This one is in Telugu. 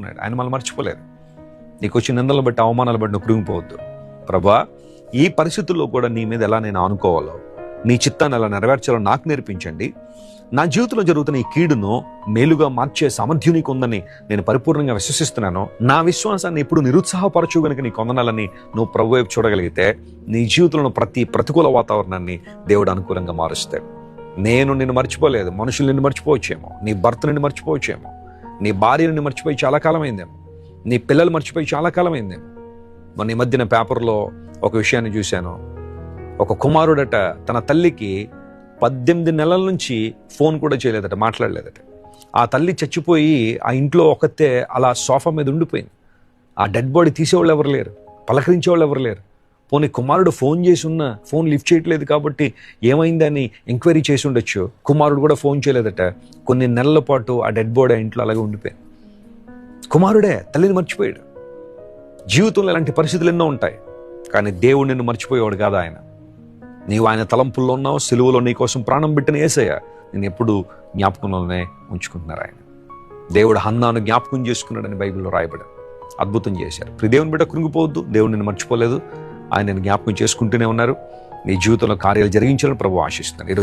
మర్చిపోతున్నాడు. ఆయన మనల్ని మర్చిపోలేదు. నీకు వచ్చిన నిందలను బట్టి, అవమానాలు బట్టి నువ్వు కృంగిపోవద్దు. ప్రభా, ఈ పరిస్థితుల్లో కూడా నీ మీద ఎలా నేను ఆనుకోవాలో, నీ చిత్తాన్ని ఎలా నెరవేర్చాలో నాకు నేర్పించండి. నా జీవితంలో జరుగుతున్న ఈ కీడును మేలుగా మార్చే సామర్థ్యం నీకు ఉందని నేను పరిపూర్ణంగా విశ్వసిస్తున్నాను. నా విశ్వాసాన్ని ఎప్పుడు నిరుత్సాహపరచు గనుక నీ కొందనాలని నువ్వు ప్రభు వైపు చూడగలిగితే నీ జీవితంలో ప్రతి ప్రతికూల వాతావరణాన్ని దేవుడు అనుకూలంగా మారుస్తాడు. నేను నిన్ను మర్చిపోలేదు, మనుషులు నిన్ను మర్చిపోవచ్చేమో, నీ భర్త నిన్ను మర్చిపోవచ్చేమో, నీ భార్య నిన్ను మర్చిపోయి చాలా కాలం అయిందేమో, నీ పిల్లలు మర్చిపోయి చాలా కాలం అయిందేమో. మొన్న ఈ మధ్యన పేపర్లో ఒక విషయాన్ని చూశాను. ఒక కుమారుడట తన తల్లికి 18 నెలల నుంచి ఫోన్ కూడా చేయలేదట, మాట్లాడలేదట. ఆ తల్లి చచ్చిపోయి ఆ ఇంట్లో ఒకతే అలా సోఫా మీద ఉండిపోయింది. ఆ డెడ్ బాడీ తీసేవాళ్ళు ఎవరు లేరు, పలకరించేవాళ్ళు ఎవరు లేరు. పోనీ కుమారుడు ఫోన్ చేసి ఉన్నా ఫోన్ లిఫ్ట్ చేయట్లేదు కాబట్టి ఏమైందని ఎంక్వైరీ చేసి ఉండొచ్చు. కుమారుడు కూడా ఫోన్ చేయలేదట. కొన్ని నెలల పాటు ఆ డెడ్ బాడీ ఆ ఇంట్లో అలాగే ఉండిపోయింది. కుమారుడే తల్లిని మర్చిపోయాడు. జీవితంలో ఇలాంటి పరిస్థితులు ఎన్నో ఉంటాయి, కానీ దేవుడు నిన్ను మర్చిపోయేవాడు కాదా. నీవు ఆయన తలంపుల్లో ఉన్నావు. సిలువలో నీ కోసం ప్రాణం పెట్టిన యేసయ్య నేను ఎప్పుడు జ్ఞాపకంలోనే ఉంచుకుంటున్నారు. ఆయన దేవుడు హన్నాను జ్ఞాపకం చేసుకున్నాడని బైబిల్లో రాయబడి అద్భుతం చేశారు. దేవుని బిడ్డ కృంగిపోవద్దు. దేవుడు నిన్ను మర్చిపోలేదు. ఆయన జ్ఞాపకం చేసుకుంటూనే ఉన్నారు. నీ జీవితంలో కార్యాలు జరిగించాలని ప్రభువు ఆశిస్తున్నాను. ఈరోజు